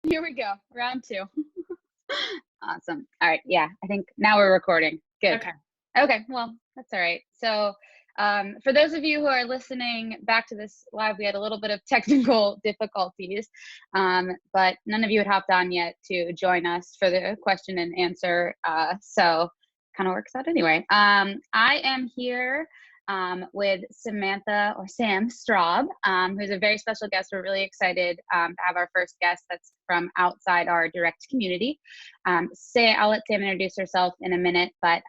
Here we go. Round two. Awesome. All right. Yeah, I think now we're recording. Good. Okay. Okay. Well, that's all right. So, for those of you who are listening back to this live, we had a little bit of technical difficulties, but none of you had hopped on yet to join us for the question and answer. So, kind of works out anyway. I am here with Samantha or Sam Straub, who's a very special guest. We're really excited to have our first guest that's from outside our direct community. I'll let Sam introduce herself in a minute, but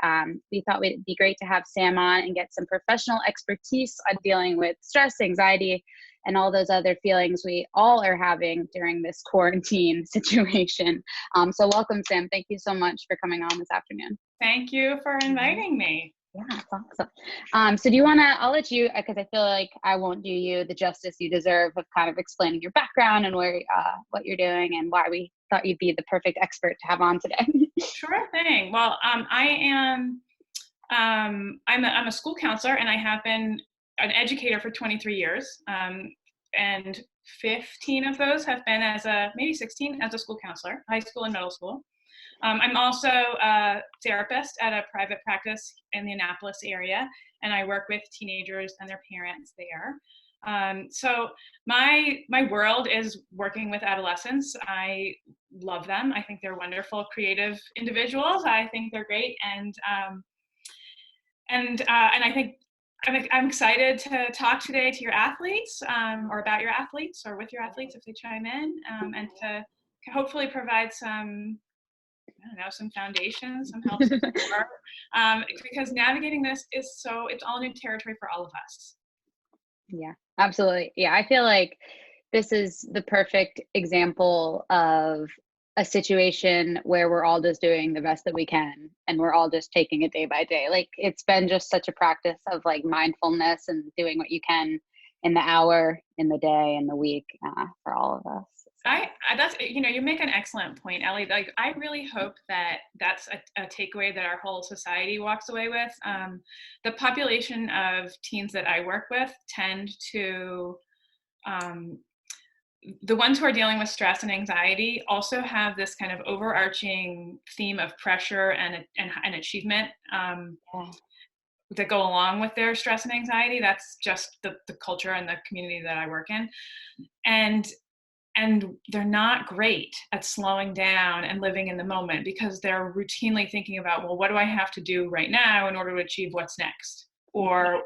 we thought it'd be great to have Sam on and get some professional expertise on dealing with stress, anxiety, and all those other feelings we all are having during this quarantine situation. So welcome, Sam. Thank you so much for coming on this afternoon. Thank you for inviting me. Yeah, that's awesome. So do you want to, I'll let you, because I feel like I won't do you the justice you deserve of kind of explaining your background and where, what you're doing and why we thought you'd be the perfect expert to have on today. Sure thing. Well, I'm a school counselor, and I have been an educator for 23 years. And 15 of those have been maybe 16 as a school counselor, high school and middle school. I'm also a therapist at a private practice in the Annapolis area, and I work with teenagers and their parents there. So my world is working with adolescents. I love them. I think they're wonderful, creative individuals. I think they're great, and I think I'm excited to talk today to your athletes, or about your athletes, or with your athletes if they chime in, and to hopefully provide some foundation, some help, support, because navigating this it's all new territory for all of us. Yeah, absolutely. Yeah, I feel like this is the perfect example of a situation where we're all just doing the best that we can and we're all just taking it day by day. Like, it's been just such a practice of like mindfulness and doing what you can in the hour, in the day, in the week, for all of us. That's, you make an excellent point, Ellie. Like, I really hope that that's a takeaway that our whole society walks away with. The population of teens that I work with tend to, the ones who are dealing with stress and anxiety also have this kind of overarching theme of pressure and achievement that go along with their stress and anxiety. That's just the culture and the community that I work in. And they're not great at slowing down and living in the moment because they're routinely thinking about, well, what do I have to do right now in order to achieve what's next? Or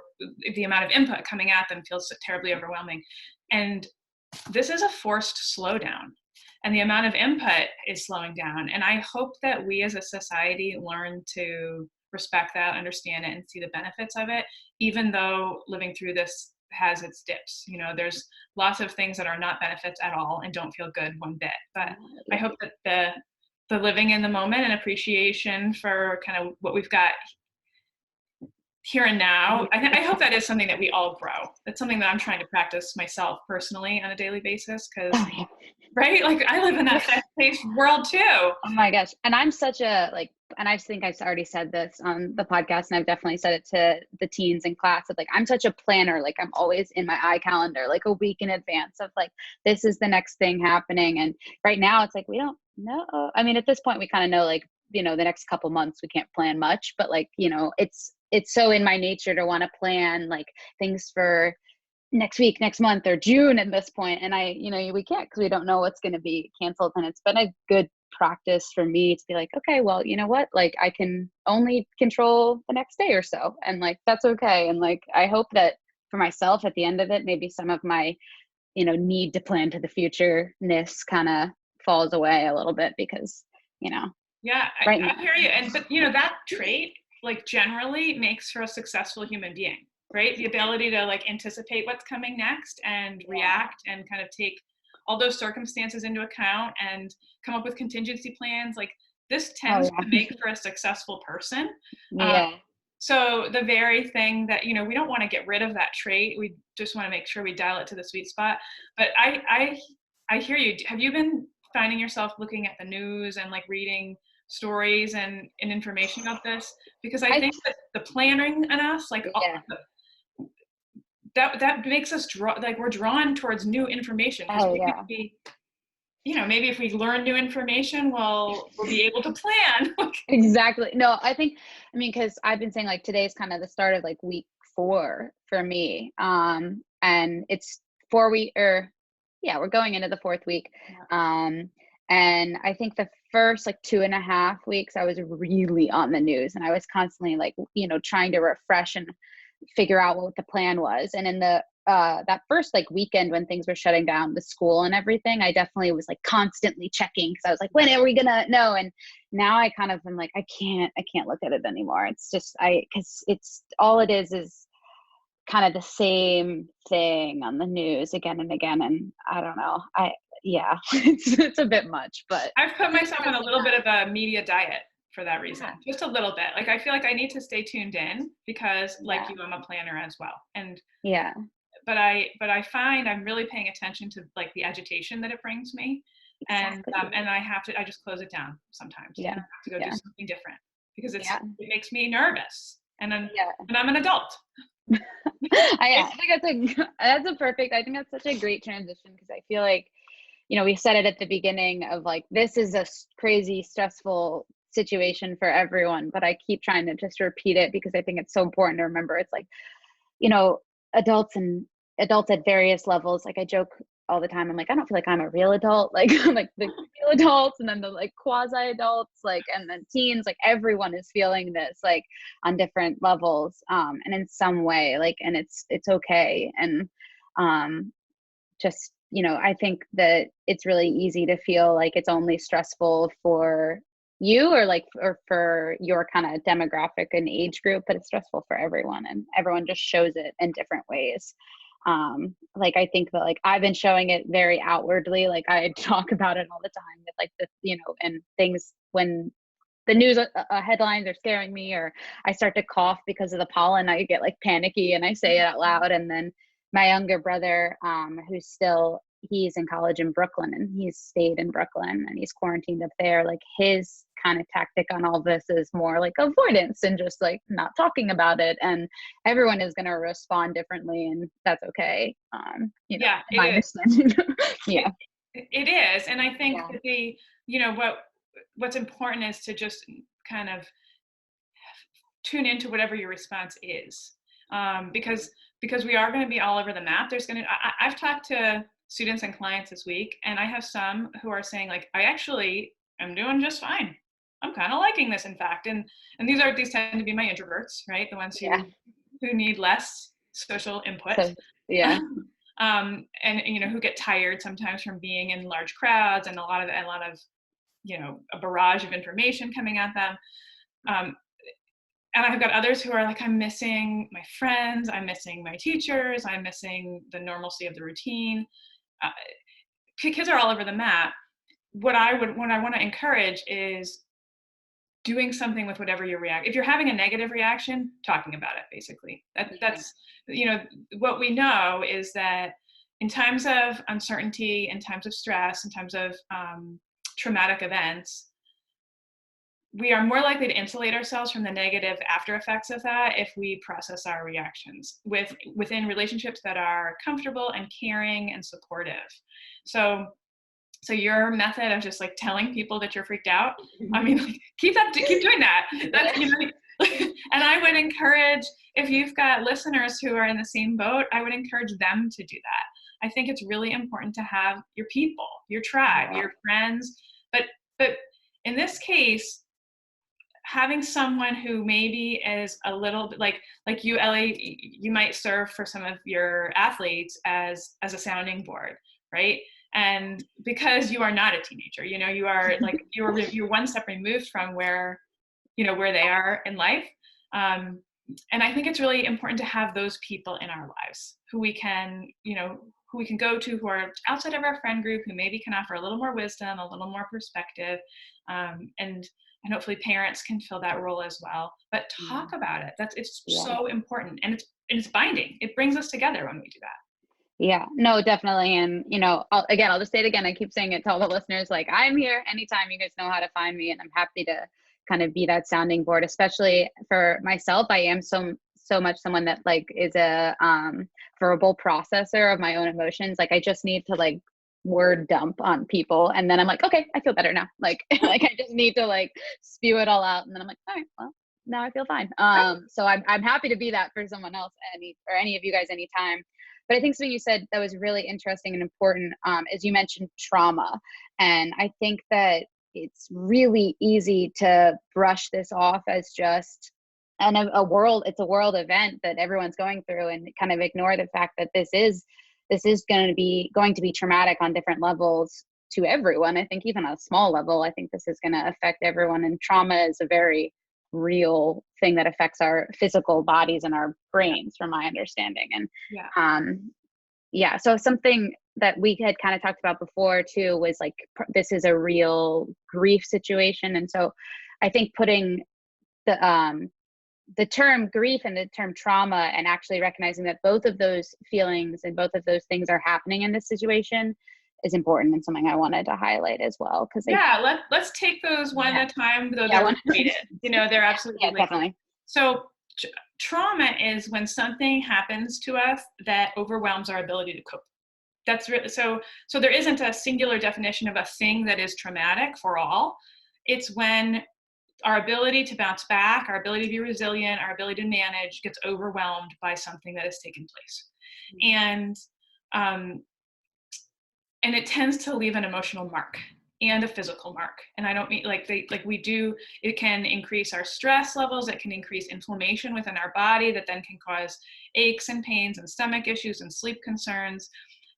the amount of input coming at them feels terribly overwhelming. And this is a forced slowdown, and the amount of input is slowing down. And I hope that we as a society learn to respect that, understand it, and see the benefits of it, even though living through this has its dips. There's lots of things that are not benefits at all and don't feel good one bit. But I hope that the living in the moment and appreciation for kind of what we've got here and now, I hope that is something that we all grow. That's something that I'm trying to practice myself personally on a daily basis, because right, like, I live in that fast-paced world too. Oh my gosh. And I'm such a and I think I've already said this on the podcast, and I've definitely said it to the teens in class, of like, I'm such a planner. Like, I'm always in my iCalendar, like a week in advance of like, this is the next thing happening. And right now it's like, we don't know. I mean, at this point we kind of know, like, the next couple months we can't plan much, but like, it's so in my nature to want to plan like things for next week, next month, or June at this point. And we can't, because we don't know what's going to be canceled. And it's been a good practice for me to be like, okay, well, you know what, like, I can only control the next day or so, and like, that's okay. And like, I hope that for myself at the end of it, maybe some of my need to plan to the future-ness kind of falls away a little bit, because yeah, right I hear you. But that trait, like, generally makes for a successful human being, right? The ability to like anticipate what's coming next and react and kind of take all those circumstances into account and come up with contingency plans. Like, this tends to make for a successful person. So the very thing that, we don't want to get rid of that trait. We just want to make sure we dial it to the sweet spot. But I hear you. Have you been finding yourself looking at the news and like reading stories and information about this? Because I think that the planning in us, like, that makes us we're drawn towards new information. maybe if we learn new information, we'll be able to plan. Exactly. No, I think, I mean, because I've been saying like today's kind of the start of like week 4 for me. And it's 4 week or yeah, we're going into the 4th week. Yeah. And I think the first like 2.5 weeks, I was really on the news and I was constantly like, trying to refresh and figure out what the plan was. And in the that first like weekend when things were shutting down the school and everything, I definitely was like constantly checking because I was like, when are we gonna know? And now I kind of am like, I can't look at it anymore. It's just because it's all it is kind of the same thing on the news again and again. And I don't know. Yeah, it's a bit much, but I've put myself on a little bit of a media diet for that reason, just a little bit. Like I feel like I need to stay tuned in because like you, I'm a planner as well. And yeah, but I find I'm really paying attention to like the agitation that it brings me. exactly. And I just close it down sometimes. Yeah, And I have to go do something different because it makes me nervous. And I'm an adult. I think that's a perfect, I think that's such a great transition because I feel like, we said it at the beginning of like, this is a crazy, stressful situation for everyone, but I keep trying to just repeat it because I think it's so important to remember. It's like, adults at various levels. Like I joke all the time. I'm like, I don't feel like I'm a real adult. Like I'm like the real adults and then the like quasi adults, like, and then teens, like everyone is feeling this like on different levels. And in some way, like, and it's okay. And, just, I think that it's really easy to feel like it's only stressful for you or for your kind of demographic and age group, but it's stressful for everyone and everyone just shows it in different ways. Like I think that like I've been showing it very outwardly, like I talk about it all the time with like the, and things when the news headlines are scaring me or I start to cough because of the pollen, I get like panicky and I say it out loud. And then my younger brother, he's in college in Brooklyn and he's stayed in Brooklyn and he's quarantined up there. Like his kind of tactic on all this is more like avoidance and just like not talking about it. And everyone is going to respond differently and that's okay. My understanding. Yeah. It is. And I think that what's important is to just kind of tune into whatever your response is. Because we are going to be all over the map. I've talked to students and clients this week, and I have some who are saying like, I actually am doing just fine. I'm kind of liking this, in fact. And these tend to be my introverts, right? The ones who need less social input. So, yeah. And who get tired sometimes from being in large crowds and a lot of a barrage of information coming at them. And I've got others who are like, I'm missing my friends, I'm missing my teachers, I'm missing the normalcy of the routine. Kids are all over the map. What I want to encourage is doing something with whatever you react. If you're having a negative reaction, talking about it, basically. That's what we know is that in times of uncertainty, in times of stress, in times of traumatic events, we are more likely to insulate ourselves from the negative after effects of that if we process our reactions within relationships that are comfortable and caring and supportive. So your method of just like telling people that you're freaked out, I mean, like, keep doing that. That's, and I would encourage, if you've got listeners who are in the same boat, I would encourage them to do that. I think it's really important to have your people, your tribe, your friends, but in this case, having someone who maybe is a little bit like you, Ellie, you might serve for some of your athletes as a sounding board, right? And because you are not a teenager, you are like, you're one step removed from where they are in life. And I think it's really important to have those people in our lives who we can go to, who are outside of our friend group, who maybe can offer a little more wisdom, a little more perspective. And hopefully parents can fill that role as well. But talk about it. It's so important. And it's binding. It brings us together when we do that. Yeah, no, definitely. And, I'll just say it again. I keep saying it to all the listeners, like I'm here anytime. You guys know how to find me and I'm happy to kind of be that sounding board, especially for myself. I am so much someone that like is a verbal processor of my own emotions. Like I just need to like word dump on people. And then I'm like, okay, I feel better now. Like, like I just need to like spew it all out. And then I'm like, all right, well, now I feel fine. So I'm happy to be that for someone else, any of you guys anytime. But I think something you said that was really interesting and important, is you mentioned trauma. And I think that it's really easy to brush this off as just it's a world event that everyone's going through, and kind of ignore the fact that this is going to be traumatic on different levels to everyone. I think even on a small level, I think this is going to affect everyone. And trauma is a very real thing that affects our physical bodies and our brains, from my understanding. And so something that we had kind of talked about before too was like, this is a real grief situation. And so I think putting the term grief and the term trauma, and actually recognizing that both of those feelings and both of those things are happening in this situation, is important, and something I wanted to highlight as well. Because let's take those one at a time, though they're related. They're absolutely definitely. So trauma is when something happens to us that overwhelms our ability to cope. That's really so there isn't a singular definition of a thing that is traumatic for all. It's when our ability to bounce back, our ability to be resilient, our ability to manage gets overwhelmed by something that has taken place. And it tends to leave an emotional mark and a physical mark. And I don't mean it can increase our stress levels, it can increase inflammation within our body that then can cause aches and pains and stomach issues and sleep concerns.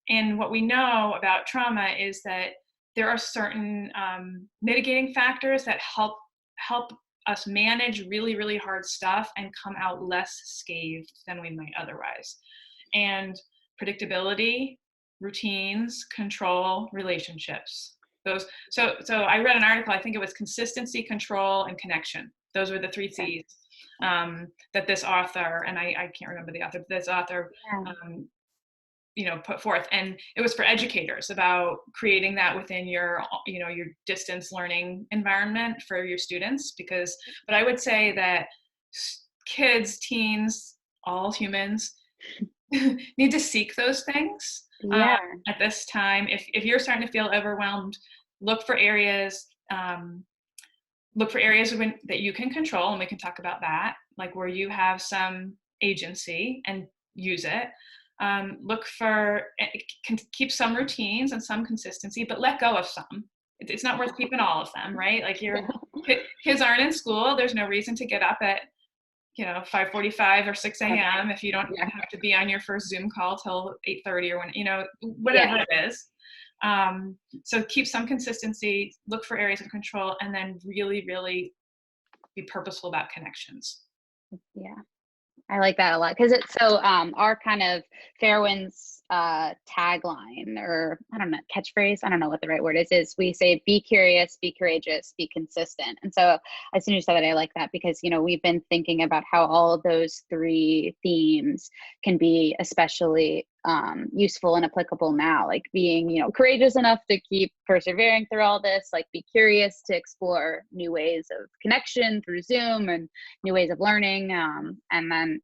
And what we know about trauma is that there are certain mitigating factors that help us manage really, really hard stuff and come out less scathed than we might otherwise. And predictability, routines, control, relationships. So I read an article, I think it was consistency, control, and connection. Those were the 3 C's that this author, and I can't remember the author, but this author put forth. And it was for educators about creating that within your distance learning environment for your students. But I would say that kids, teens, all humans need to seek those things at this time. If you're starting to feel overwhelmed, look for areas that you can control, and we can talk about that, like where you have some agency, and use it. Keep some routines and some consistency, but let go of some. It's not worth keeping all of them, right? Like your kids aren't in school. There's no reason to get up at 5:45 or 6 a.m. if you don't have to be on your first Zoom call till 8:30 or whatever it is. So keep some consistency, look for areas of control, and then really, really be purposeful about connections. Yeah. I like that a lot, because it's so our kind of Fairwind's tagline, or I don't know, catchphrase, I don't know what the right word is we say, be curious, be courageous, be consistent. And so as soon as you said that, I like that, because we've been thinking about how all of those 3 themes can be especially useful and applicable now, like being courageous enough to keep persevering through all this, like be curious to explore new ways of connection through Zoom and new ways of learning, and then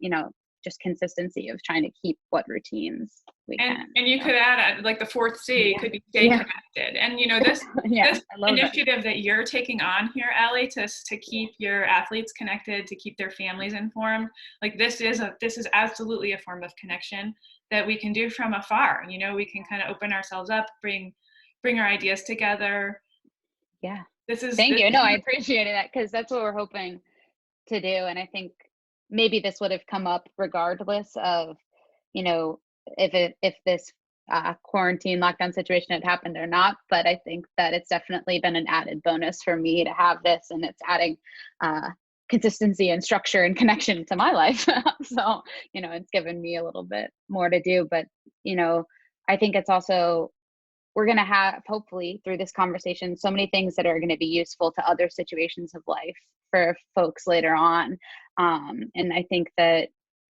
just consistency of trying to keep what routines we can. And you could add like the 4th C could be stay connected. And this initiative that you're taking on here, Allie, to keep your athletes connected, to keep their families informed, like this is absolutely a form of connection that we can do from afar. We can kind of open ourselves up, bring our ideas together. Yeah. Thank you. No, I appreciate that, because that's what we're hoping to do. And I think maybe this would have come up regardless of, if this quarantine lockdown situation had happened or not. But I think that it's definitely been an added bonus for me to have this, and it's adding consistency and structure and connection to my life. So, it's given me a little bit more to do. But, I think it's also, we're going to have, hopefully through this conversation, so many things that are going to be useful to other situations of life for folks later on. And I think that,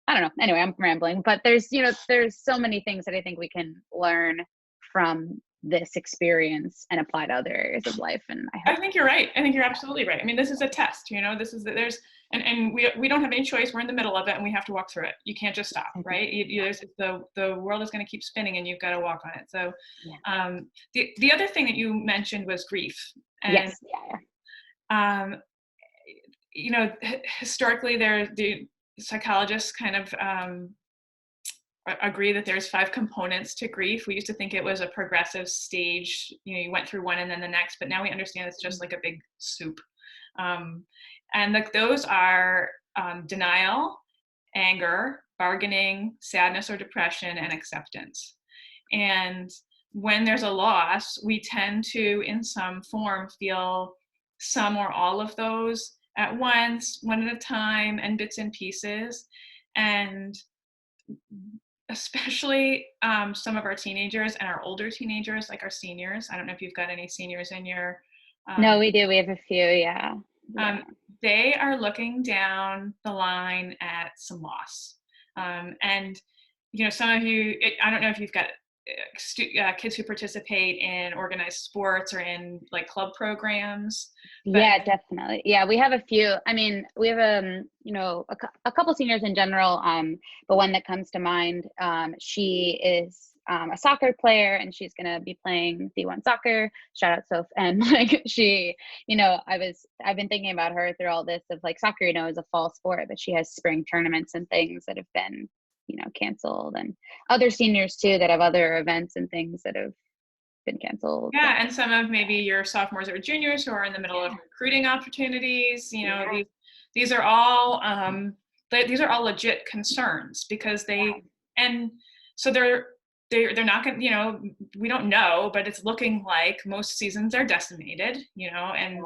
I don't know, anyway, I'm rambling, but there's so many things that I think we can learn from this experience and apply to other areas of life. And I think you're right. I think you're absolutely right. I mean, this is a test, this is there's, and we don't have any choice. We're in the middle of it and we have to walk through it. You can't just stop, right? The world is going to keep spinning and you've got to walk on it. So, the other thing that you mentioned was grief. And, yes. Historically the psychologists kind of, agree that there's 5 components to grief. We used to think it was a progressive stage, you went through one and then the next, but now we understand it's just like a big soup. And those are denial, anger, bargaining, sadness or depression, and acceptance. And when there's a loss, we tend to, in some form, feel some or all of those at once, one at a time, and bits and pieces. And especially some of our teenagers and our older teenagers, like our seniors. I don't know if you've got any seniors in your. No, we do. We have a few. Yeah. They are looking down the line at some loss. And, some of you, I don't know if you've got kids who participate in organized sports or in like club programs. Yeah, definitely. Yeah, we have a few. I mean, we have a couple seniors in general. But one that comes to mind, she is a soccer player, and she's gonna be playing D1 soccer. Shout out Soph. And like she, I've been thinking about her through all this of like soccer, is a fall sport, but she has spring tournaments and things that have been, canceled, and other seniors too that have other events and things that have been canceled. Yeah, and some of maybe your sophomores or juniors who are in the middle of recruiting opportunities. These are all legit concerns because and so they're not going to, we don't know, but it's looking like most seasons are decimated, and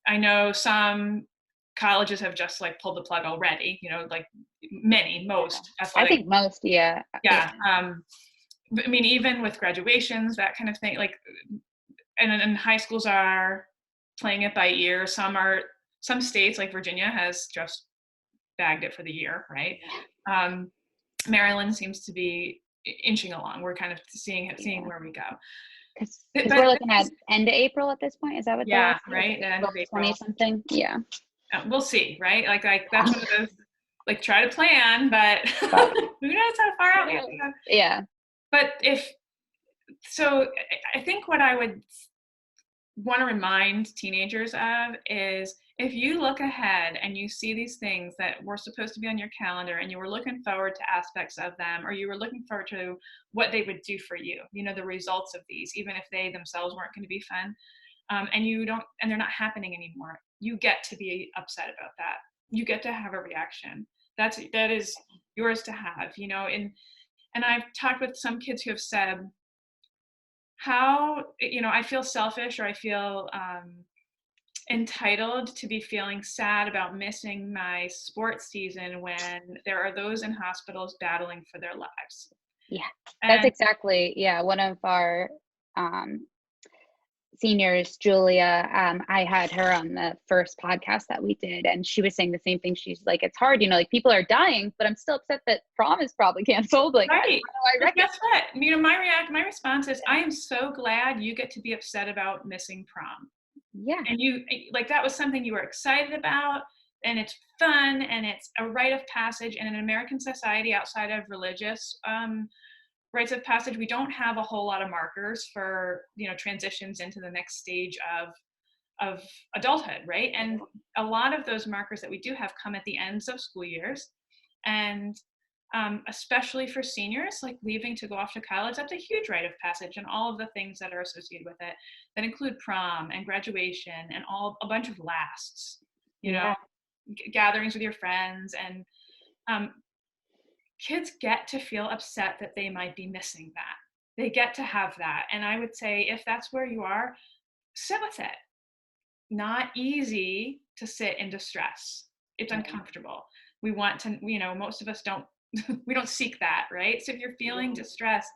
I know some colleges have just like pulled the plug already, like most athletic. I think most, yeah. I mean, even with graduations, that kind of thing, like, and high schools are playing it by ear. Some states like Virginia has just bagged it for the year, right? Maryland seems to be inching along. We're kind of seeing where we go. Because we're looking at end of April at this point. Is that what? Yeah, right. End of April. 20 something. Yeah. We'll see, right? Like that's one of those. Like try to plan, but who knows how far out we have to go. Yeah. But I think what I would want to remind teenagers of is if you look ahead and you see these things that were supposed to be on your calendar and you were looking forward to aspects of them, or you were looking forward to what they would do for you, the results of these, even if they themselves weren't going to be fun, and they're not happening anymore, you get to be upset about that. You get to have a reaction. That is yours to have, and I've talked with some kids who have said how, I feel selfish, or I feel entitled to be feeling sad about missing my sports season when there are those in hospitals battling for their lives. Yeah, that's exactly, one of our seniors, Julia, I had her on the first podcast that we did, and she was saying the same thing. She's like, it's hard, like people are dying, but I'm still upset that prom is probably canceled. Like, right. Guess what? My response is, I am so glad you get to be upset about missing prom. Yeah. And you, like, that was something you were excited about, and it's fun, and it's a rite of passage. And in American society, outside of religious rites of passage, we don't have a whole lot of markers for transitions into the next stage of adulthood, right? And a lot of those markers that we do have come at the ends of school years, and especially for seniors, like leaving to go off to college, that's a huge rite of passage, and all of the things that are associated with it that include prom and graduation and a bunch of lasts, gatherings with your friends, and kids get to feel upset that they might be missing that. They get to have that. And I would say, if that's where you are, sit with it. Not easy to sit in distress. It's uncomfortable. We want to, most of us don't, we don't seek that, right? So if you're feeling distress,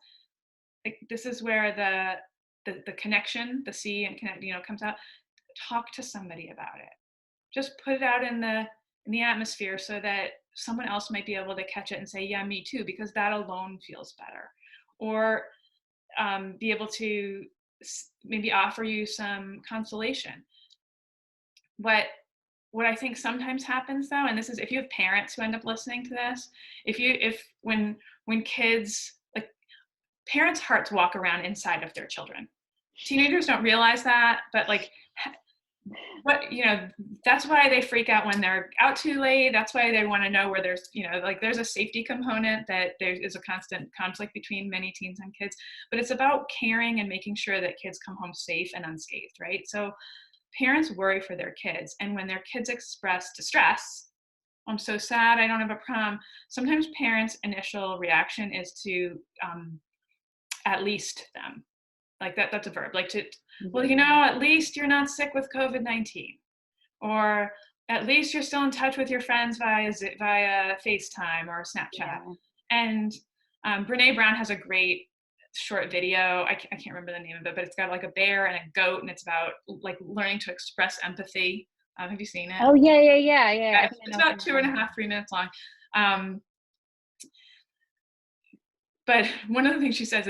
like, this is where the connection, the see and connect, comes out. Talk to somebody about it. Just put it out in the atmosphere so that someone else might be able to catch it and say, yeah, me too, because that alone feels better. Or be able to maybe offer you some consolation. What I think sometimes happens though, and this is if you have parents who end up listening to this, if when kids, like, parents' hearts walk around inside of their children. Teenagers don't realize that, but like, what, you know, that's why they freak out when they're out too late. That's why they want to know where there's, you know, like there's a safety component, that there is a constant conflict between many teens and kids, but it's about caring and making sure that kids come home safe and unscathed, right? So parents worry for their kids, and when their kids express distress, I'm so sad, I don't have a prom, sometimes parents' initial reaction is to at least them. Like that's a verb, like to, well, you know, at least you're not sick with COVID-19, or at least you're still in touch with your friends via FaceTime or Snapchat. Yeah. And Brene Brown has a great short video. I can't remember the name of it, but it's got like a bear and a goat, and it's about like learning to express empathy. Have you seen it? Oh yeah. It's about 2.5, 3 minutes long. But one of the things she says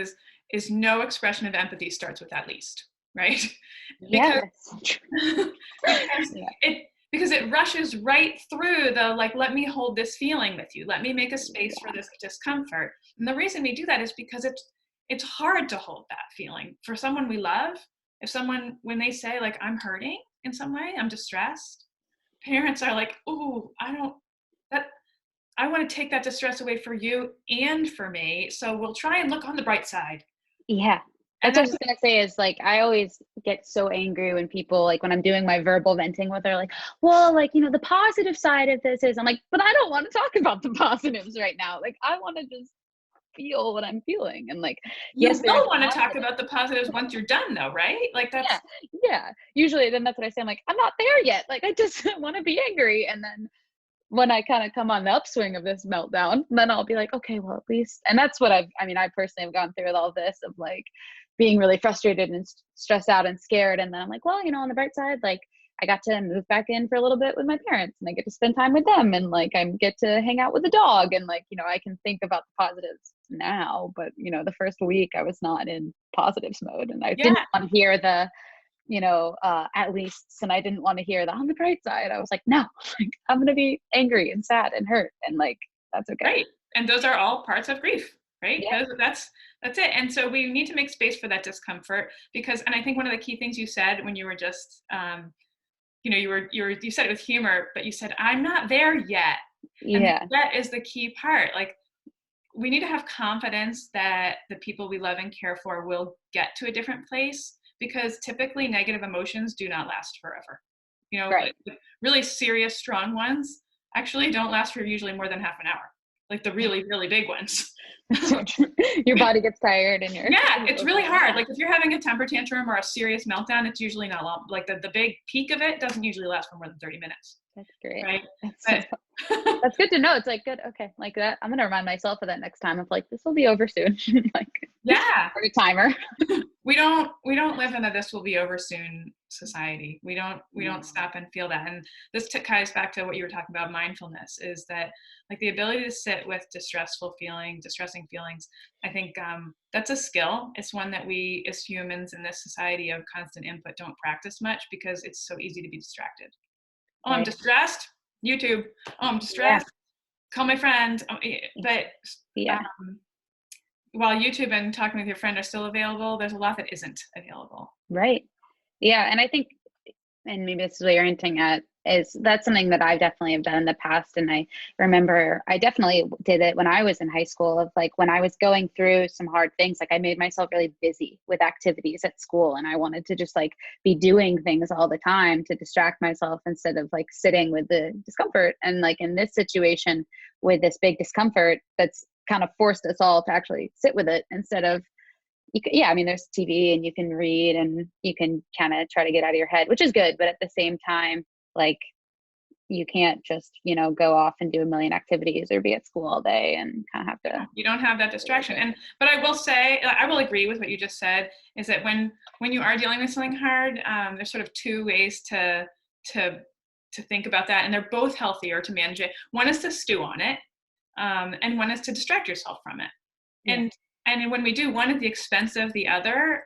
is no expression of empathy starts with at least, right? Yes. Because it rushes right through the, like, let me hold this feeling with you. Let me make a space for this discomfort. And the reason we do that is because it's hard to hold that feeling for someone we love. If someone, when they say like, I'm hurting in some way, I'm distressed, parents are like, ooh, I want to take that distress away for you and for me. So we'll try and look on the bright side. Yeah. That's what I was going to say, is like, I always get so angry when people, like when I'm doing my verbal venting with her, like, well, like, you know, the positive side of this is, I'm like, but I don't want to talk about the positives right now. Like, I want to just feel what I'm feeling. And like, you will want to talk about the positives once you're done though, right? Like that's. Yeah. Usually then that's what I say. I'm like, I'm not there yet. Like, I just want to be angry. And then when I kind of come on the upswing of this meltdown, then I'll be like, okay, well, at least, and that's what I personally have gone through with all this, of like being really frustrated and stressed out and scared. And then I'm like, well, you know, on the bright side, like I got to move back in for a little bit with my parents, and I get to spend time with them, and like I get to hang out with the dog, and like, you know, I can think about the positives now. But you know, the first week I was not in positives mode, and I didn't want to hear the, you know, at least, and I didn't want to hear that on the bright side. I was like, no, like, I'm going to be angry and sad and hurt, and like, that's okay. Right. And those are all parts of grief, right? Yeah. That's it. And so we need to make space for that discomfort, because, and I think one of the key things you said when you were just, you know, you said it with humor, but you said, I'm not there yet. Yeah. And that is the key part. Like, we need to have confidence that the people we love and care for will get to a different place, because typically negative emotions do not last forever. You know, right. Like really serious, strong ones actually don't last for usually more than half an hour. Like the really, really big ones. Your body gets tired and it's really hard. Like if you're having a temper tantrum or a serious meltdown, it's usually not long. Like the big peak of it doesn't usually last for more than 30 minutes. That's great. Right? That's good to know. It's like, good. Okay. Like that. I'm going to remind myself of that next time, of like, this will be over soon. Like, start a timer. We don't live in a this will be over soon society. We don't stop and feel that. And this ties back to what you were talking about, mindfulness, is that like the ability to sit with distressing feelings. I think that's a skill. It's one that we as humans in this society of constant input don't practice much, because it's so easy to be distracted. Oh, I'm distressed. YouTube. Oh, I'm distressed. Call my friend. But while YouTube and talking with your friend are still available, there's a lot that isn't available. Right. Yeah. And I think, and maybe this is what you're hinting at, is that's something that I definitely have done in the past. And I remember I definitely did it when I was in high school, of like when I was going through some hard things, like I made myself really busy with activities at school, and I wanted to just like be doing things all the time to distract myself instead of like sitting with the discomfort. And like in this situation with this big discomfort, that's kind of forced us all to actually sit with it instead of, I mean, there's TV and you can read and you can kind of try to get out of your head, which is good. But at the same time, like you can't just, you know, go off and do a million activities or be at school all day and kind of have to. You don't have that distraction. But I will say, I will agree with what you just said, is that when you are dealing with something hard, there's sort of two ways to think about that. And they're both healthier to manage it. One is to stew on it. And one is to distract yourself from it. Yeah. And when we do one at the expense of the other,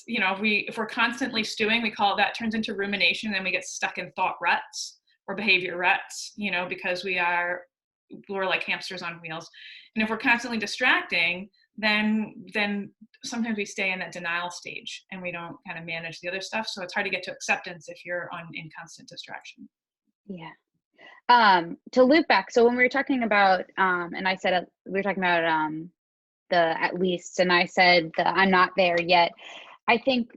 you know, if we're constantly stewing, we call it, that turns into rumination, and we get stuck in thought ruts or behavior ruts, you know, because we're like hamsters on wheels. And if we're constantly distracting, then sometimes we stay in that denial stage and we don't kind of manage the other stuff. So it's hard to get to acceptance if you're in constant distraction. Yeah. To loop back, so when we were talking about, and I said, we were talking about the at least, and I said the I'm not there yet. I think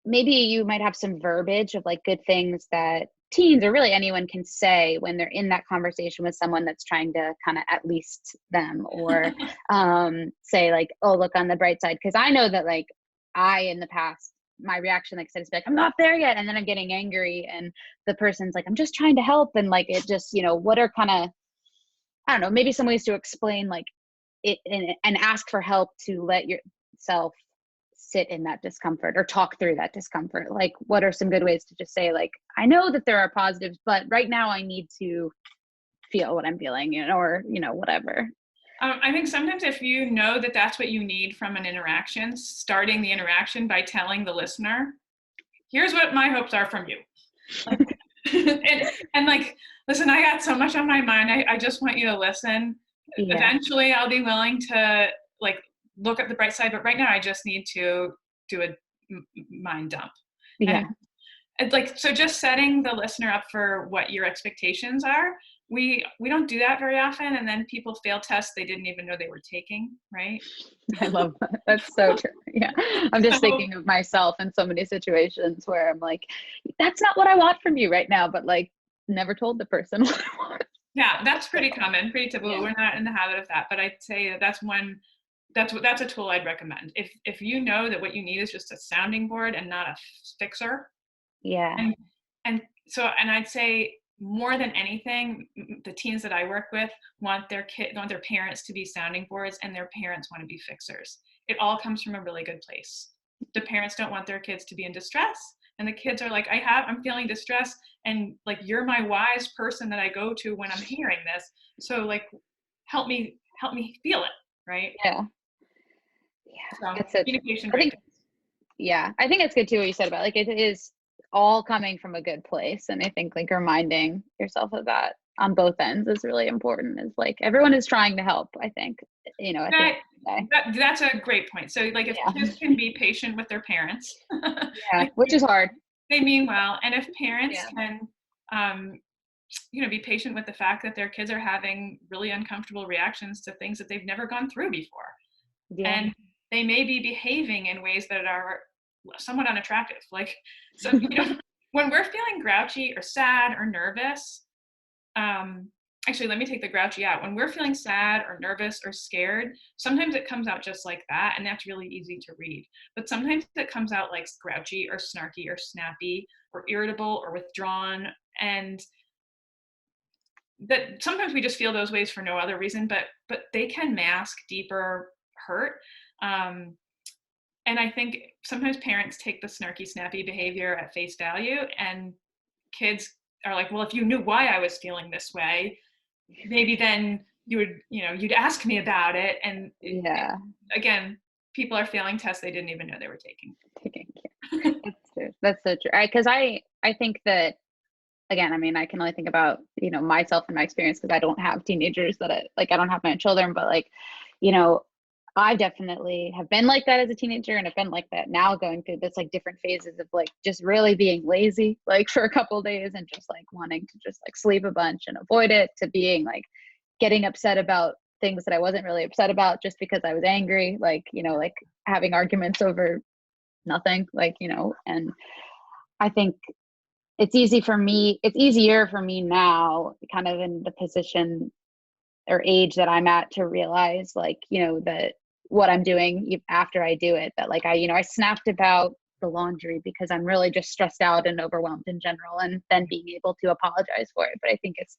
maybe you might have some verbiage of like good things that teens or really anyone can say when they're in that conversation with someone that's trying to kind of at least them, or say like, oh, look on the bright side. Because I know that like in the past, my reaction, like I said, is like, I'm not there yet. And then I'm getting angry and the person's like, I'm just trying to help. And like, it just, you know, what are kind of, I don't know, maybe some ways to explain like it and ask for help to let yourself sit in that discomfort or talk through that discomfort. Like, what are some good ways to just say like, I know that there are positives, but right now I need to feel what I'm feeling, you know, or, you know, whatever. I think sometimes if you know that that's what you need from an interaction, starting the interaction by telling the listener, here's what my hopes are from you. and like, listen, I got so much on my mind. I just want you to listen. Yeah. Eventually I'll be willing to like look at the bright side, but right now I just need to do a mind dump. Yeah. And like, so just setting the listener up for what your expectations are. We don't do that very often, and then people fail tests they didn't even know they were taking, right? I love that. That's so true. Yeah. I'm just thinking of myself in so many situations where I'm like, that's not what I want from you right now, but like never told the person what I want. Yeah, that's pretty common, pretty typical. Yeah. We're not in the habit of that, but I'd say that's a tool I'd recommend. If you know that what you need is just a sounding board and not a fixer. Yeah. And I'd say more than anything, the teens that I work with want their parents to be sounding boards, and their parents want to be fixers. It all comes from a really good place. The parents don't want their kids to be in distress, and the kids are like, I'm feeling distress, and like, you're my wise person that I go to when I'm hearing this. So like, help me feel it, right? Yeah. Yeah. So communication. I think it's good too what you said about like it is all coming from a good place, and I think like reminding yourself of that on both ends is really important. Is like everyone is trying to help. I think, you know, that's a great point. So like if kids can be patient with their parents, like, which is hard. They mean well, and if parents can, you know, be patient with the fact that their kids are having really uncomfortable reactions to things that they've never gone through before, and they may be behaving in ways that are somewhat unattractive. Like, so, you know, when we're feeling grouchy or sad or nervous, actually, let me take the grouchy out. When we're feeling sad or nervous or scared, sometimes it comes out just like that, and that's really easy to read. But sometimes it comes out like grouchy or snarky or snappy or irritable or withdrawn, and that sometimes we just feel those ways for no other reason, but they can mask deeper hurt. And I think sometimes parents take the snarky, snappy behavior at face value, and kids are like, well, if you knew why I was feeling this way, maybe then you'd ask me about it. And again, people are failing tests they didn't even know they were taking. That's true. That's so true. Because I think that, again, I mean, I can only think about, you know, myself and my experience because I don't have teenagers I don't have my own children, but like, you know, I definitely have been like that as a teenager, and have been like that now going through this like different phases of like just really being lazy like for a couple of days and just like wanting to just like sleep a bunch and avoid it, to being like getting upset about things that I wasn't really upset about just because I was angry, like, you know, like having arguments over nothing, like, you know. And I think it's easier for me now, kind of in the position or age that I'm at, to realize like, you know, that what I'm doing after I do it, that like I snapped about the laundry because I'm really just stressed out and overwhelmed in general, and then being able to apologize for it. But I think it's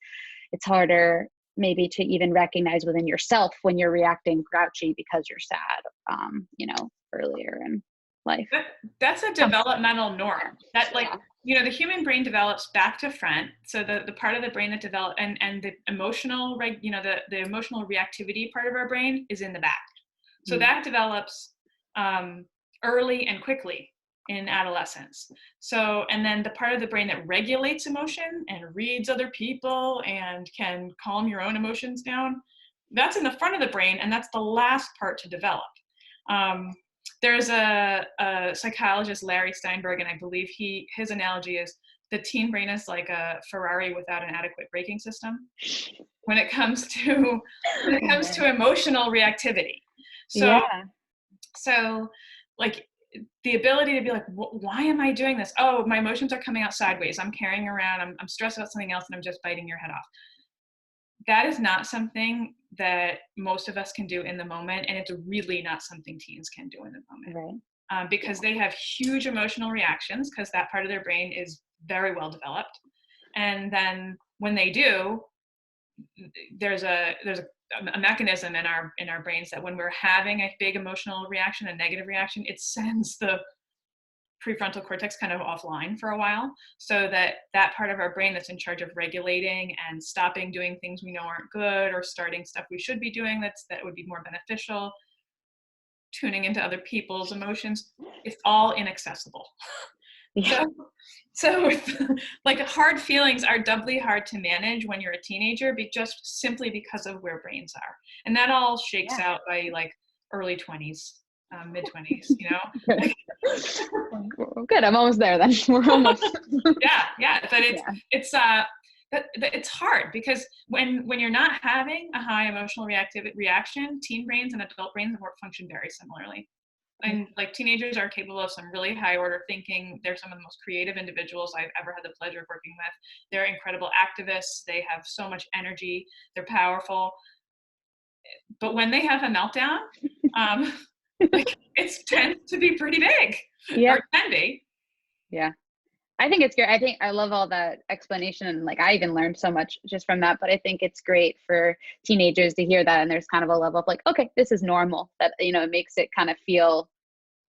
harder maybe to even recognize within yourself when you're reacting grouchy because you're sad, you know, earlier in life. That's a developmental norm. That like the human brain develops back to front. So the part of the brain that develop and the emotional, the emotional reactivity part of our brain is in the back. So that develops early and quickly in adolescence. So, and then the part of the brain that regulates emotion and reads other people and can calm your own emotions down, that's in the front of the brain, and that's the last part to develop. There's a psychologist, Larry Steinberg, and I believe his analogy is the teen brain is like a Ferrari without an adequate braking system when it comes to emotional reactivity. So like the ability to be like, why am I doing this? Oh, my emotions are coming out sideways. I'm carrying around, I'm stressed about something else, and I'm just biting your head off. That is not something that most of us can do in the moment, and it's really not something teens can do in the moment. Right. Because they have huge emotional reactions, because that part of their brain is very well developed. And then when they do, there's a mechanism in our brains that when we're having a big emotional reaction, a negative reaction, it sends the prefrontal cortex kind of offline for a while, so that part of our brain that's in charge of regulating and stopping doing things we know aren't good, or starting stuff we should be doing that would be more beneficial, tuning into other people's emotions, it's all inaccessible. So like hard feelings are doubly hard to manage when you're a teenager, just simply because of where brains are. And that all shakes out by like early 20s, mid 20s, Good. I'm almost there then. We're almost. yeah. But it's hard, because when you're not having a high emotional reaction, teen brains and adult brains function very similarly. And like teenagers are capable of some really high order thinking. They're some of the most creative individuals I've ever had the pleasure of working with. They're incredible activists. They have so much energy. They're powerful. But when they have a meltdown, like it tends to be pretty big. Or it can be. Yeah. I think it's great. I think I love all that explanation, and like I even learned so much just from that. But I think it's great for teenagers to hear that, and there's kind of a level of like, okay, this is normal. That it makes it kind of feel.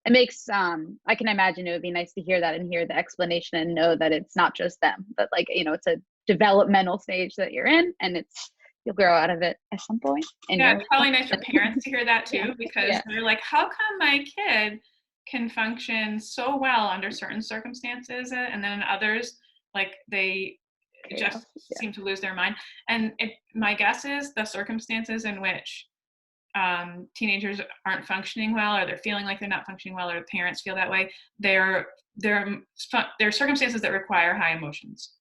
It makes I can imagine it would be nice to hear that and hear the explanation and know that it's not just them, but like it's a developmental stage that you're in, and you'll grow out of it at some point. It's probably nice for parents to hear that too, because they're like, how come my kid can function so well under certain circumstances, and then in others, like they just seem to lose their mind. And my guess is the circumstances in which teenagers aren't functioning well, or they're feeling like they're not functioning well, or parents feel that way, they're circumstances that require high emotions.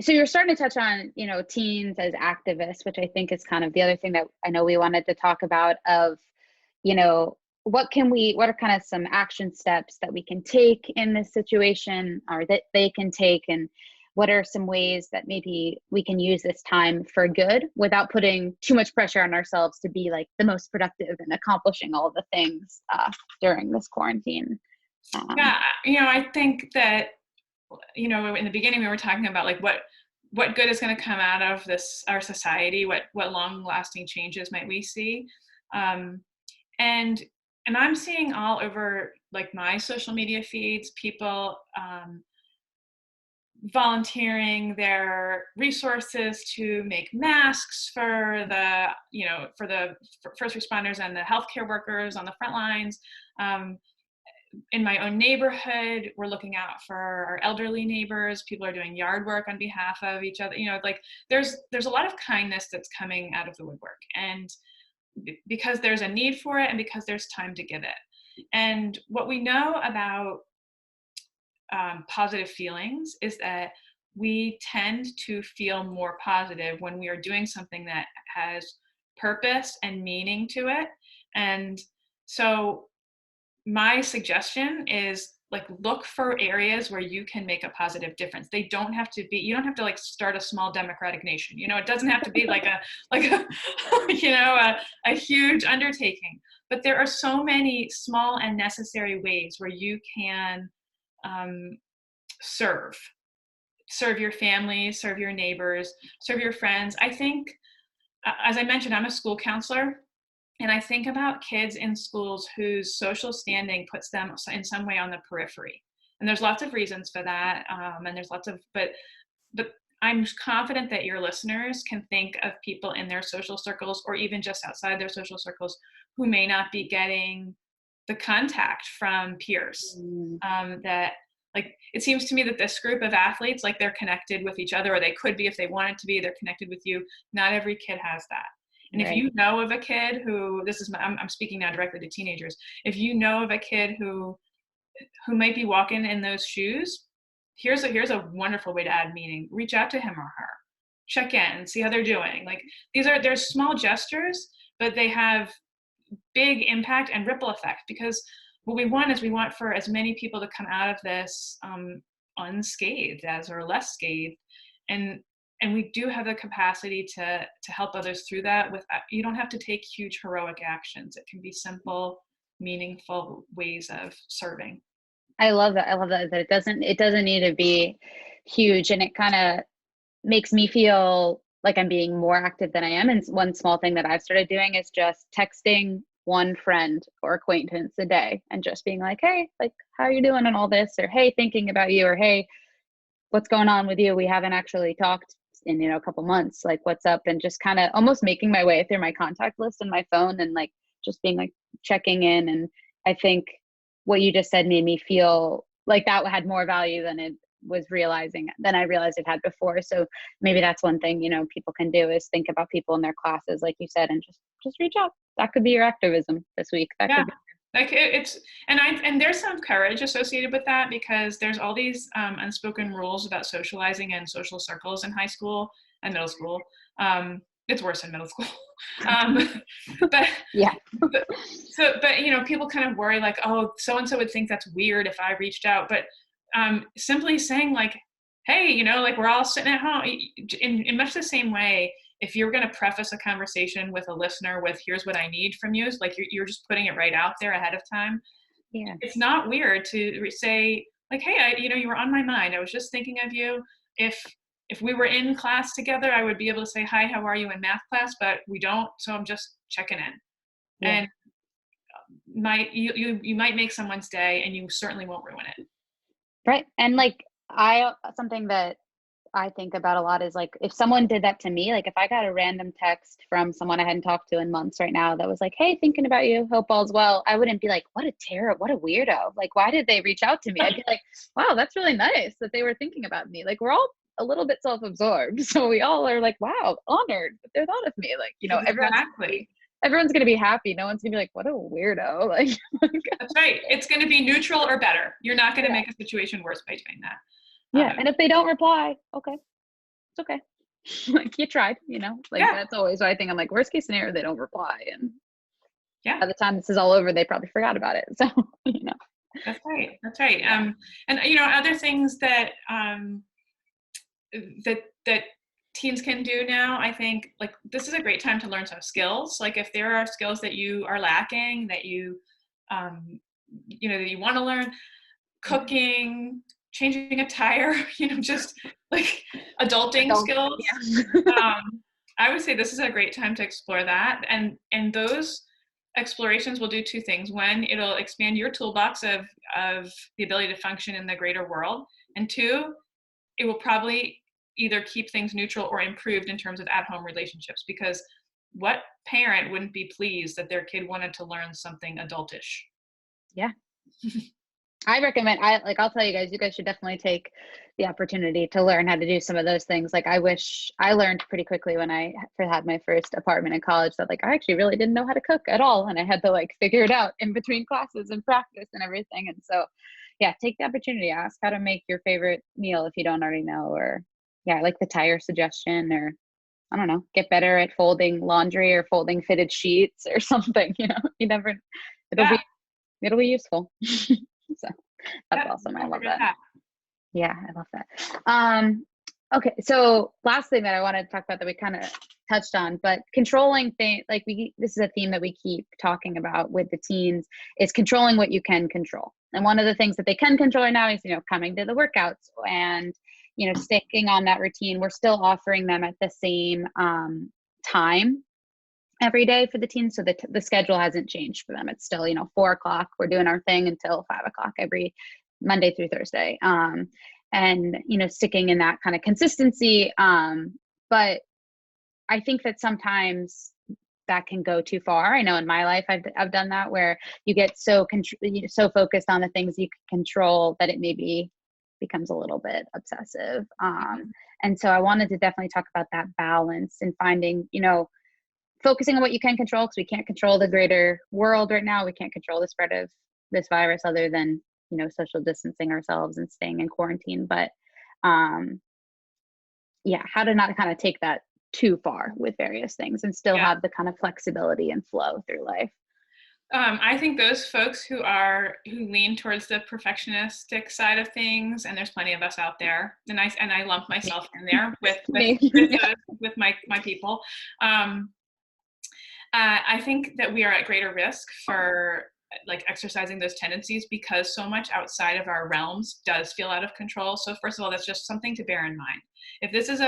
So you're starting to touch on teens as activists, which I think is kind of the other thing that I know we wanted to talk about, of what are kind of some action steps that we can take in this situation, or that they can take, and what are some ways that maybe we can use this time for good without putting too much pressure on ourselves to be like the most productive and accomplishing all the things during this quarantine? I think that, in the beginning we were talking about like what good is going to come out of this, our society, what long lasting changes might we see, and I'm seeing all over like my social media feeds, people volunteering their resources to make masks for the first responders and the healthcare workers on the front lines. In my own neighborhood, we're looking out for our elderly neighbors. People are doing yard work on behalf of each other. Like there's a lot of kindness that's coming out of the woodwork, and because there's a need for it, and because there's time to give it. And what we know about positive feelings is that we tend to feel more positive when we are doing something that has purpose and meaning to it. And so my suggestion is like, look for areas where you can make a positive difference. You don't have to like start a small democratic nation. It doesn't have to be like a huge undertaking, but there are so many small and necessary ways where you can serve your family, serve your neighbors, serve your friends. I think, as I mentioned, I'm a school counselor. And I think about kids in schools whose social standing puts them in some way on the periphery. And there's lots of reasons for that. And there's lots of, but I'm confident that your listeners can think of people in their social circles or even just outside their social circles who may not be getting the contact from peers. That, like, it seems to me that this group of athletes, like, they're connected with each other, or they could be if they wanted to be, they're connected with you. Not every kid has that. And if you know of a kid who, I'm speaking now directly to teenagers, if you know of a kid who might be walking in those shoes, here's a wonderful way to add meaning. Reach out to him or her, check in, see how they're doing. Like, they're small gestures, but they have big impact and ripple effect, because what we want is, we want for as many people to come out of this unscathed or less scathed, and we do have the capacity to help others through that. You don't have to take huge heroic actions. It can be simple, meaningful ways of serving. I love that. I love that it doesn't need to be huge, and it kind of makes me feel like I'm being more active than I am. And one small thing that I've started doing is just texting one friend or acquaintance a day and just being like, hey, like, how are you doing and all this? Or, hey, thinking about you. Or, hey, what's going on with you? We haven't actually talked in, a couple months, like, what's up? And just kind of almost making my way through my contact list in my phone, and like just being like checking in. And I think what you just said made me feel like that had more value than I realized it had before. So maybe that's one thing, people can do, is think about people in their classes, like you said, and just reach out. That could be your activism this week. That could be. Like, and there's some courage associated with that, because there's all these unspoken rules about socializing and social circles in high school and middle school. It's worse in middle school. But yeah. But people kind of worry, like, oh, so-and-so would think that's weird if I reached out. But simply saying, like, hey, like, we're all sitting at home, in much the same way, if you're going to preface a conversation with a listener with, here's what I need from you, it's like you're just putting it right out there ahead of time. Yeah. It's not weird to say, like, hey, you were on my mind. I was just thinking of you. If we were in class together, I would be able to say, hi, how are you, in math class, but we don't. So I'm just checking in. Yeah. And you might make someone's day, and you certainly won't ruin it. Right. And like, something that I think about a lot is, like, if someone did that to me, like if I got a random text from someone I hadn't talked to in months right now that was like, hey, thinking about you, hope all's well, I wouldn't be like, what a weirdo. Like, why did they reach out to me? I'd be like, wow, that's really nice that they were thinking about me. Like, we're all a little bit self-absorbed. So we all are like, wow, honored that they thought of me. Like, exactly. Everyone's going to be happy. No one's going to be like, what a weirdo. Like, that's right. It's going to be neutral or better. You're not going to make a situation worse by doing that. Yeah. And if they don't reply, okay, it's okay. Like, you tried, that's always what I think. I'm like, worst case scenario, they don't reply. And by the time this is all over, they probably forgot about it. So, That's right. That's right. And, other things that, that teens can do now, I think, like, this is a great time to learn some skills. Like, if there are skills that you are lacking, that you that you want to learn, cooking, changing a tire, just like adulting skills. Yeah. I would say this is a great time to explore that. And those explorations will do two things. One, it'll expand your toolbox of the ability to function in the greater world. And two, it will probably either keep things neutral or improved in terms of at-home relationships, because what parent wouldn't be pleased that their kid wanted to learn something adultish? Yeah. I recommend, I'll tell you guys should definitely take the opportunity to learn how to do some of those things. Like, I wish I learned pretty quickly when I had my first apartment in college that, like, I actually really didn't know how to cook at all. And I had to, like, figure it out in between classes and practice and everything. And so, yeah, take the opportunity, ask how to make your favorite meal if you don't already know, or I like the tire suggestion, or I don't know, get better at folding laundry or folding fitted sheets or something, it'll be useful. So that's awesome. I love that. Yeah, I love that. Okay, so last thing that I wanted to talk about that we kind of touched on, but controlling things, like this is a theme that we keep talking about with the teens, is controlling what you can control. And one of the things that they can control now is, coming to the workouts and, sticking on that routine. We're still offering them at the same time. every day for the teens. So the schedule hasn't changed for them. It's still, 4 o'clock. We're doing our thing until 5 o'clock every Monday through Thursday. And, sticking in that kind of consistency. But I think that sometimes that can go too far. I know in my life I've done that, where you get so focused on the things you can control that it maybe becomes a little bit obsessive. And so I wanted to definitely talk about that balance and finding, focusing on what you can control, because we can't control the greater world right now. We can't control the spread of this virus other than, social distancing ourselves and staying in quarantine. But yeah, how to not kind of take that too far with various things and still Yeah. have the kind of flexibility and flow through life. I think those folks who lean towards the perfectionistic side of things, and there's plenty of us out there, and I lump myself in there with my people. I think that we are at greater risk for like exercising those tendencies because so much outside of our realms does feel out of control. So first of all, that's just something to bear in mind. If this is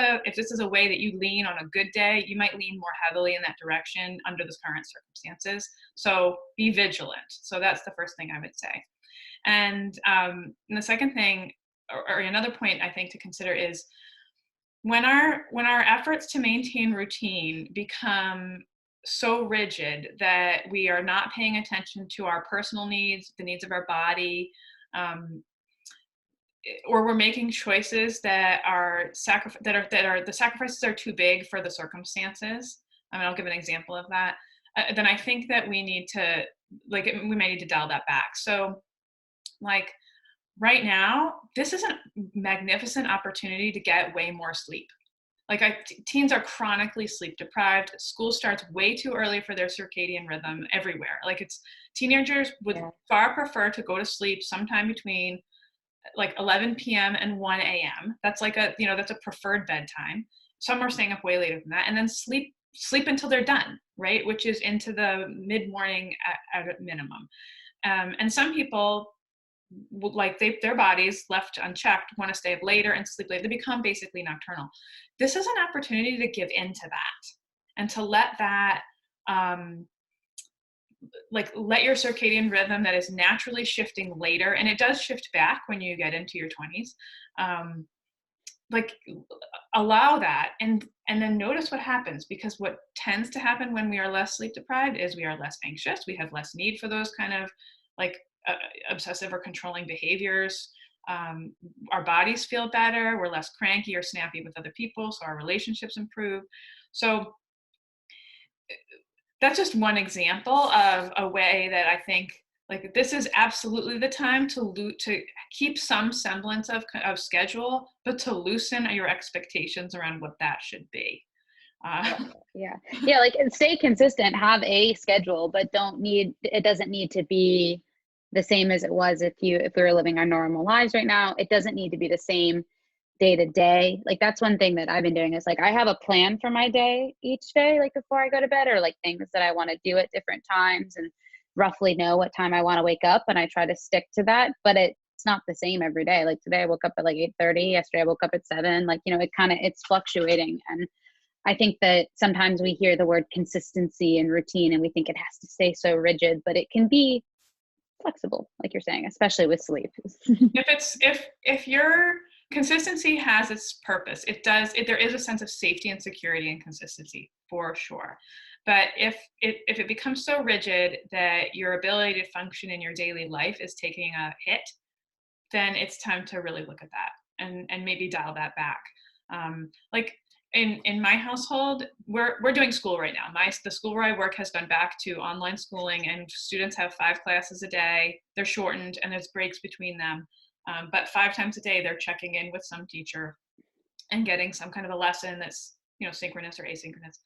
a way that you lean on a good day, you might lean more heavily in that direction under the current circumstances. So be vigilant. So that's the first thing I would say. And the second thing, or another point I think to consider, is when our efforts to maintain routine become so rigid that we are not paying attention to our personal needs, the needs of our body, or we're making choices that are the sacrifices are too big for the circumstances. I mean, I'll give an example of that. Then I think that we may need to dial that back. So, like right now, this is a magnificent opportunity to get way more sleep. Teens are chronically sleep deprived. School starts way too early for their circadian rhythm everywhere. Teenagers would far prefer to go to sleep sometime between 11 p.m. and 1 a.m. That's that's a preferred bedtime. Some are staying up way later than that, and then sleep until they're done, right? Which is into the mid-morning at a minimum. And some people, their bodies left unchecked, want to stay up later and sleep late. They become basically nocturnal. This is an opportunity to give into that and to let that let your circadian rhythm that is naturally shifting later, and it does shift back when you get into your 20s, allow that and then notice what happens, because what tends to happen when we are less sleep deprived is we are less anxious, we have less need for those kind of obsessive or controlling behaviors. Our bodies feel better, we're less cranky or snappy with other people, so our relationships improve. So that's just one example of a way that I think this is absolutely the time to keep some semblance of schedule, but to loosen your expectations around what that should be. Yeah. Stay consistent, have a schedule, but it doesn't need to be the same as it was if we were living our normal lives right now. It doesn't need to be the same day to day. That's one thing that I've been doing is I have a plan for my day each day, before I go to bed, or things that I want to do at different times, and roughly know what time I want to wake up, and I try to stick to that. But it's not the same every day. Today I woke up at 8:30. Yesterday I woke up at 7. It's fluctuating. And I think that sometimes we hear the word consistency and routine and we think it has to stay so rigid, but it can be flexible, like you're saying, especially with sleep. if your consistency has its purpose, there is a sense of safety and security and consistency for sure. But if it becomes so rigid that your ability to function in your daily life is taking a hit, then it's time to really look at that and maybe dial that back. In my household, we're doing school right now. The school where I work has gone back to online schooling, and students have 5 classes a day. They're shortened, and there's breaks between them. But 5 times a day, they're checking in with some teacher and getting some kind of a lesson that's synchronous or asynchronous.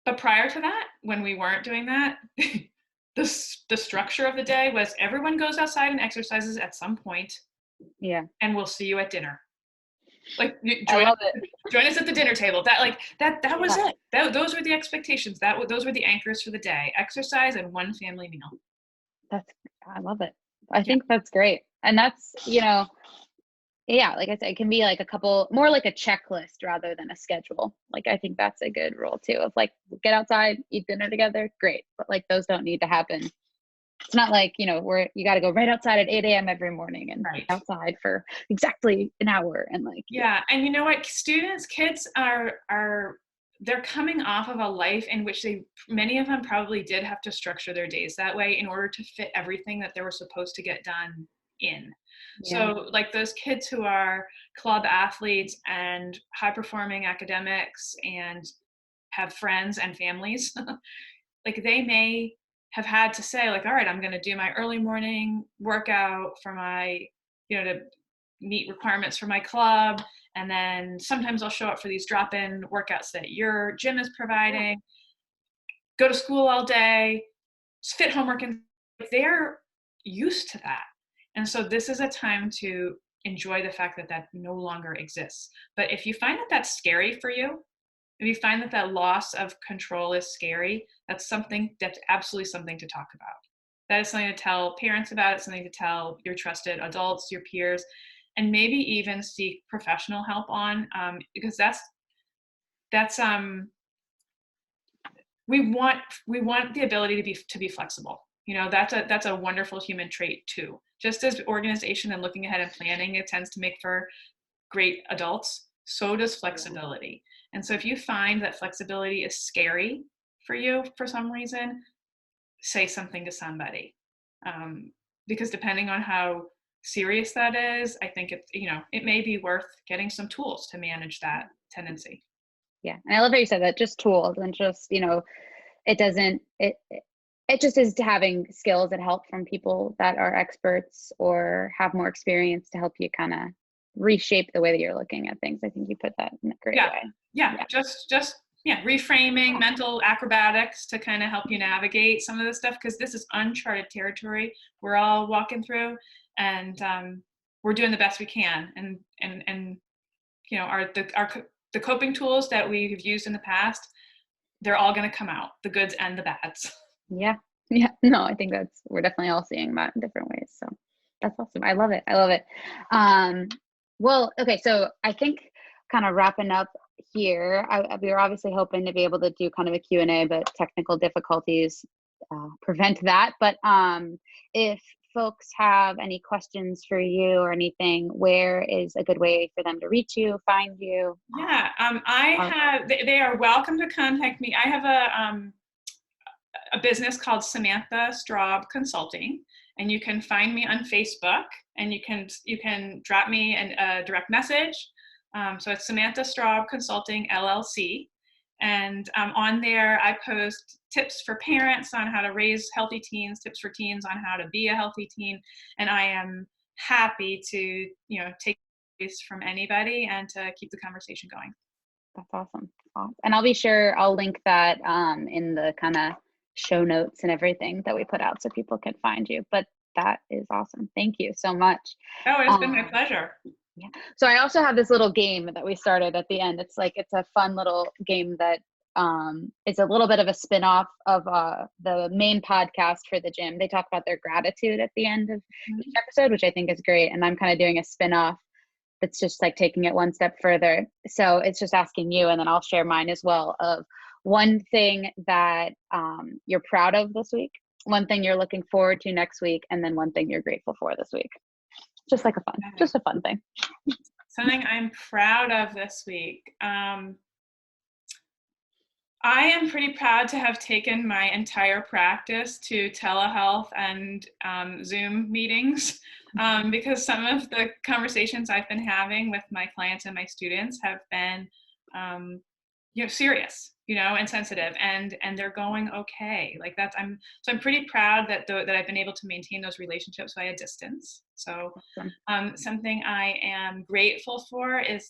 But prior to that, when we weren't doing that, the structure of the day was everyone goes outside and exercises at some point. Yeah. And we'll see you at dinner. Join us at the dinner table. That was it. Those were the expectations. Those were the anchors for the day. Exercise and one family meal. I love it. I think that's great. And that's, yeah, like I said, it can be like a couple more like a checklist rather than a schedule. Like I think that's a good rule too of like get outside, eat dinner together, great. But like those don't need to happen. It's not like, where you got to go right outside at 8 a.m. every morning and be Right. outside for exactly an hour. And like, Yeah. And you know what? Kids they're coming off of a life in which many of them probably did have to structure their days that way in order to fit everything that they were supposed to get done in. yeah, So like those kids who are club athletes and high performing academics and have friends and families, like they may have had to say like, all right, I'm going to do my early morning workout for my, to meet requirements for my club. And then sometimes I'll show up for these drop-in workouts that your gym is providing, go to school all day, fit homework, and they're used to that. And so this is a time to enjoy the fact that that no longer exists. But if you find that that's scary for you, if you find that that loss of control is scary, that's absolutely something to talk about. That is something to tell parents about. It's something to tell your trusted adults, your peers, and maybe even seek professional help on, because that's we want the ability to be flexible. That's a wonderful human trait too. Just as organization and looking ahead and planning, it tends to make for great adults, so does flexibility. And so if you find that flexibility is scary for you for some reason, say something to somebody. Because depending on how serious that is, I think it may be worth getting some tools to manage that tendency. yeah. And I love how you said that, just tools and just, it doesn't, it just is having skills that help from people that are experts or have more experience to help you kind of reshape the way that you're looking at things. I think you put that in a great Yeah. way. Yeah. Just reframing, mental acrobatics to kind of help you navigate some of this stuff, because this is uncharted territory we're all walking through, and we're doing the best we can. And the coping tools that we've used in the past, they're all going to come out, the goods and the bads. Yeah. Yeah. No, I think we're definitely all seeing that in different ways. So that's awesome. I love it. I love it. Um, well, okay. So I think kind of wrapping up here, we were obviously hoping to be able to do kind of a Q&A, but technical difficulties prevent that. But if folks have any questions for you or anything, where is a good way for them to reach you, find you? Yeah. They are welcome to contact me. I have a business called Samantha Straub Consulting, and you can find me on Facebook, and you can drop me a direct message. So it's Samantha Straub Consulting LLC, and on there I post tips for parents on how to raise healthy teens, tips for teens on how to be a healthy teen, and I am happy to take advice from anybody and to keep the conversation going. That's awesome. And I'll be sure I'll link that in the kind of show notes and everything that we put out so people can find you. But that is awesome. Thank you so much. Oh, it's been my pleasure. Yeah. So I also have this little game that we started at the end. It's a fun little game that is a little bit of a spin-off of the main podcast for the gym. They talk about their gratitude at the end of each episode, which I think is great. And I'm kind of doing a spin-off that's just like taking it one step further. So it's just asking you, and then I'll share mine as well, of one thing that you're proud of this week, one thing you're looking forward to next week, and then one thing you're grateful for this week. Just a fun thing. Something I'm proud of this week. I am pretty proud to have taken my entire practice to telehealth and Zoom meetings, because some of the conversations I've been having with my clients and my students have been serious, and sensitive, and they're going okay. Like I'm pretty proud that I've been able to maintain those relationships via distance. So something I am grateful for is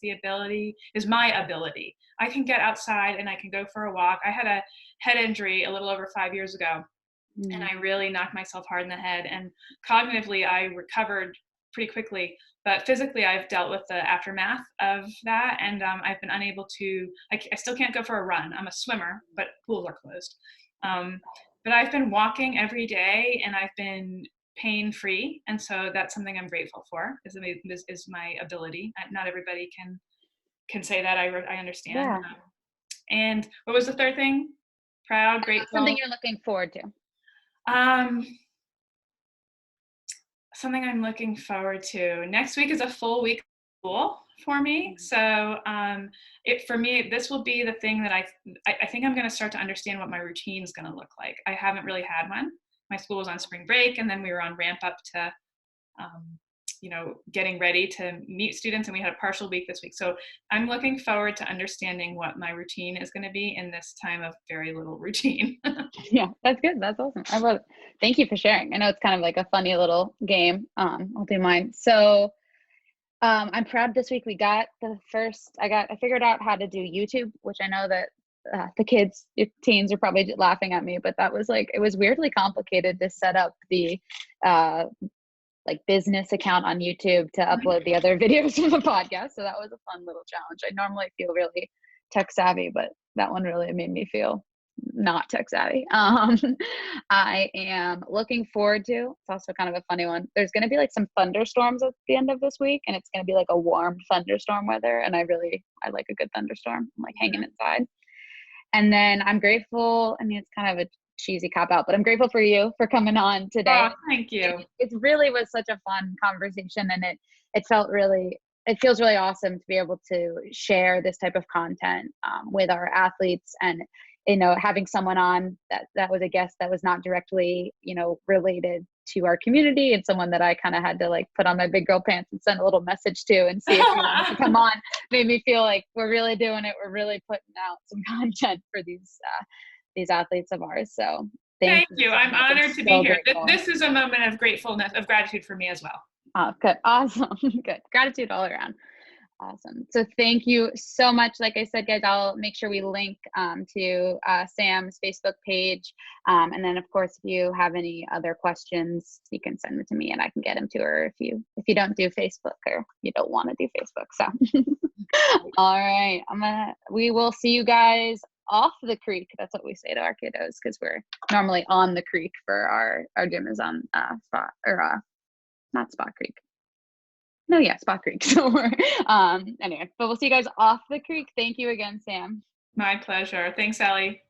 my ability. I can get outside and I can go for a walk. I had a head injury a little over 5 years ago, and I really knocked myself hard in the head, and cognitively I recovered pretty quickly, but physically I've dealt with the aftermath of that, and I've been unable to, I still can't go for a run. I'm a swimmer, but pools are closed. But I've been walking every day, and I've been pain-free. And so that's something I'm grateful for, is my ability. Not everybody can say that. I understand. Yeah. And what was the third thing? Proud, Something grateful. you're looking forward to. Um, Something I'm looking forward to. Next week is a full week of school for me. So for me, this will be the thing that I think I'm going to start to understand what my routine is going to look like. I haven't really had one. My school was on spring break, and then we were on ramp up to getting ready to meet students, and we had a partial week this week. So I'm looking forward to understanding what my routine is going to be in this time of very little routine. Yeah, that's good. That's awesome. I love it. Thank you for sharing. I know it's kind of like a funny little game. I'll do mine. So I'm proud this week we got I figured out how to do YouTube, which I know that the teens are probably laughing at me, but that was it was weirdly complicated to set up the business account on YouTube to upload the other videos from the podcast. So that was a fun little challenge. I normally feel really tech savvy, but that one really made me feel not tech savvy. I am looking forward to, it's also kind of a funny one. There's going to be some thunderstorms at the end of this week, and it's going to be a warm thunderstorm weather. And I like a good thunderstorm. I'm hanging inside. And then I'm grateful. I mean, it's kind of a cheesy cop out, but I'm grateful for you for coming on today. Oh, thank you. It really was such a fun conversation, and it feels really awesome to be able to share this type of content with our athletes, and having someone on that was a guest that was not directly related to our community, and someone that I kind of had to put on my big girl pants and send a little message to and see if he wanted to come on, made me feel like we're really doing it. We're really putting out some content for these athletes of ours. So thank you. I'm honored to be here. This is a moment of gratitude for me as well. Oh, good. Awesome. Good. Gratitude all around. Awesome. So thank you so much. Like I said, guys, I'll make sure we link to Sam's Facebook page. And then, of course, if you have any other questions, you can send them to me and I can get them to her if you don't do Facebook or you don't want to do Facebook. So all right. We will see you guys off the creek. That's what we say to our kiddos, because we're normally on the creek for our gym is on not Spot Creek. No, yeah, Spot Creek. So we're anyway, but we'll see you guys off the creek. Thank you again, Sam. My pleasure. Thanks, Allie.